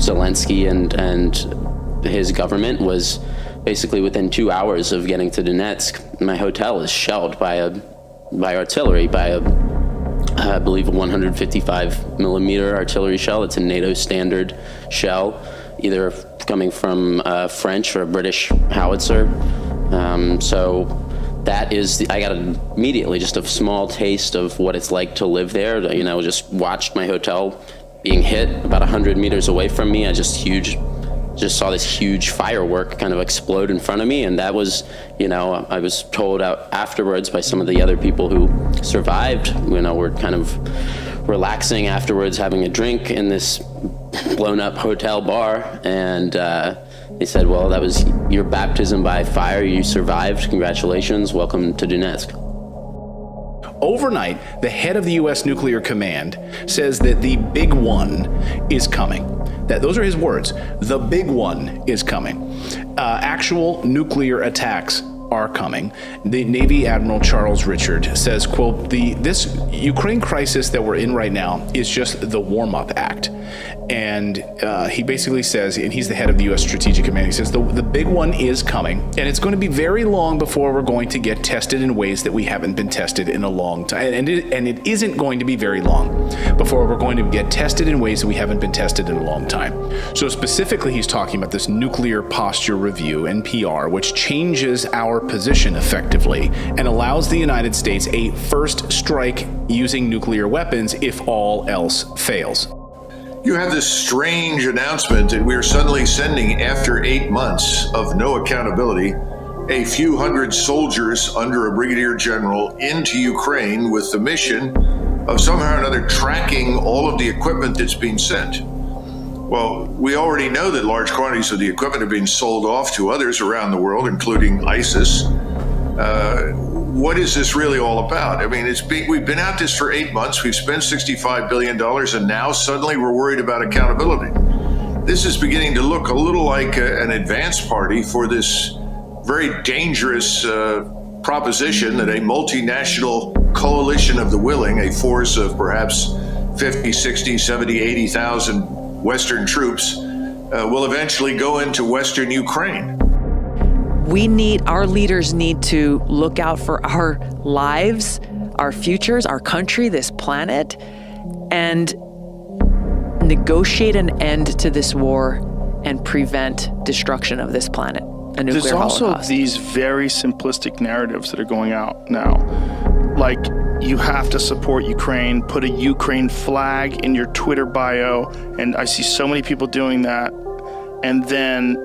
Zelensky and his government was basically within 2 hours of getting to Donetsk, my hotel is shelled by artillery, I believe a 155 millimeter artillery shell. It's a NATO standard shell, either coming from a French or a British howitzer. So that is, I got immediately just a small taste of what it's like to live there. Just watched my hotel being hit about 100 meters away from me. I just saw this huge firework kind of explode in front of me. And that was, I was told out afterwards by some of the other people who survived, we're kind of relaxing afterwards, having a drink in this blown up hotel bar. And they said, well, that was your baptism by fire. You survived. Congratulations. Welcome to Donetsk. Overnight, the head of the U.S. Nuclear Command says that the big one is coming. Those are his words. The big one is coming. Actual nuclear attacks are coming. The Navy Admiral Charles Richard says, quote, this Ukraine crisis that we're in right now is just the warm-up act. And he basically says, and he's the head of the U.S. Strategic Command, he says the big one is coming, and it's going to be very long before we're going to get tested in ways that we haven't been tested in a long time. And it isn't going to be very long before we're going to get tested in ways that we haven't been tested in a long time. So specifically, he's talking about this nuclear posture review, NPR, which changes our position effectively and allows the United States a first strike using nuclear weapons if all else fails. You have this strange announcement that we're suddenly sending, after 8 months of no accountability, a few hundred soldiers under a brigadier general into Ukraine with the mission of somehow or another tracking all of the equipment that's being sent. Well, we already know that large quantities of the equipment are being sold off to others around the world, including ISIS. What is this really all about? I mean, we've been at this for 8 months. We've spent $65 billion, and now suddenly we're worried about accountability. This is beginning to look a little like an advance party for this very dangerous proposition that a multinational coalition of the willing, a force of perhaps 50, 60, 70, 80,000 Western troops, will eventually go into Western Ukraine. Our leaders need to look out for our lives, our futures, our country, this planet, and negotiate an end to this war and prevent destruction of this planet, a nuclear holocaust. There's also these very simplistic narratives that are going out now. Like, you have to support Ukraine, put a Ukraine flag in your Twitter bio, and I see so many people doing that. And then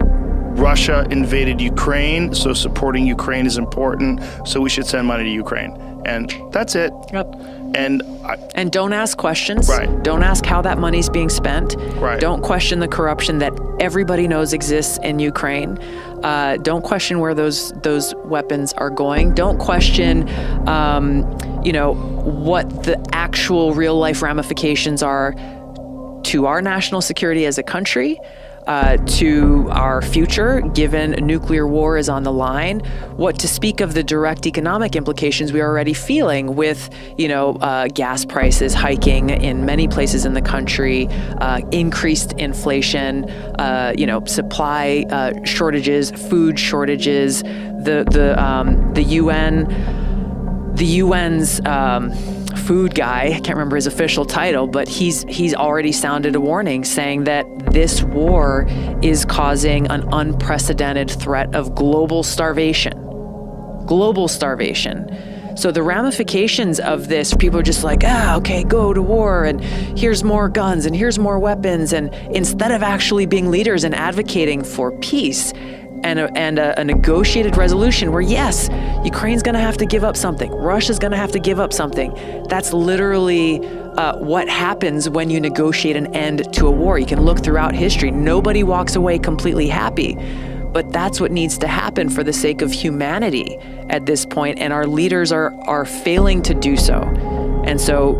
Russia invaded Ukraine, so supporting Ukraine is important, so we should send money to Ukraine. And that's it. Yep. And don't ask questions. Right. Don't ask how that money's being spent. Right. Don't question the corruption that everybody knows exists in Ukraine. Don't question where those weapons are going. Don't question, what the actual real life ramifications are to our national security as a country, to our future, given a nuclear war is on the line. What to speak of the direct economic implications we are already feeling with, gas prices hiking in many places in the country, increased inflation, supply shortages, food shortages, the UN's food guy, I can't remember his official title, but he's already sounded a warning saying that this war is causing an unprecedented threat of global starvation. Global starvation. So the ramifications of this, people are just like, okay, go to war, and here's more guns, and here's more weapons, and instead of actually being leaders and advocating for peace and a negotiated resolution where, yes, Ukraine's going to have to give up something. Russia's going to have to give up something. That's literally what happens when you negotiate an end to a war. You can look throughout history. Nobody walks away completely happy. But that's what needs to happen for the sake of humanity at this point, and our leaders are failing to do so. And so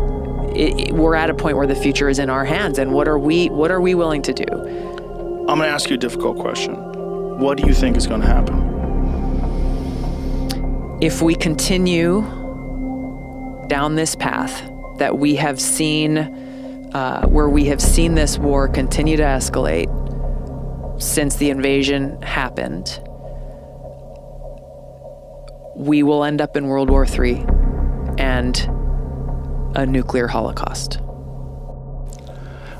we're at a point where the future is in our hands, and what are we willing to do? I'm going to ask you a difficult question. What do you think is going to happen? If we continue down this path that we have seen where we have seen this war continue to escalate since the invasion happened, we will end up in World War III and a nuclear holocaust.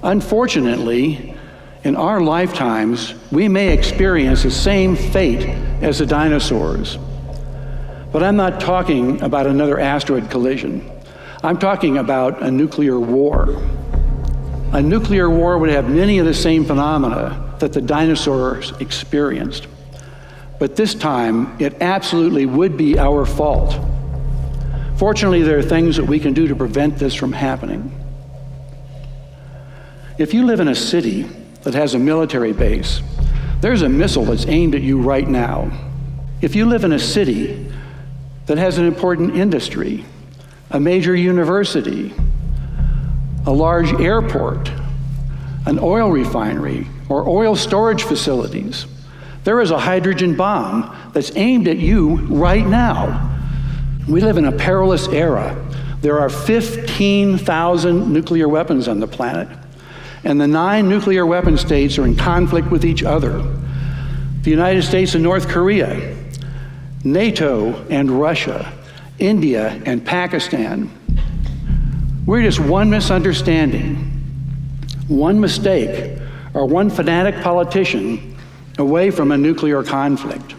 Unfortunately, in our lifetimes, we may experience the same fate as the dinosaurs. But I'm not talking about another asteroid collision. I'm talking about a nuclear war. A nuclear war would have many of the same phenomena that the dinosaurs experienced. But this time, it absolutely would be our fault. Fortunately, there are things that we can do to prevent this from happening. If you live in a city that has a military base, there's a missile that's aimed at you right now. If you live in a city that has an important industry, a major university, a large airport, an oil refinery, or oil storage facilities, there is a hydrogen bomb that's aimed at you right now. We live in a perilous era. There are 15,000 nuclear weapons on the planet, and the 9 nuclear weapon states are in conflict with each other. The United States and North Korea, NATO and Russia, India and Pakistan. We're just one misunderstanding, one mistake, or one fanatic politician away from a nuclear conflict.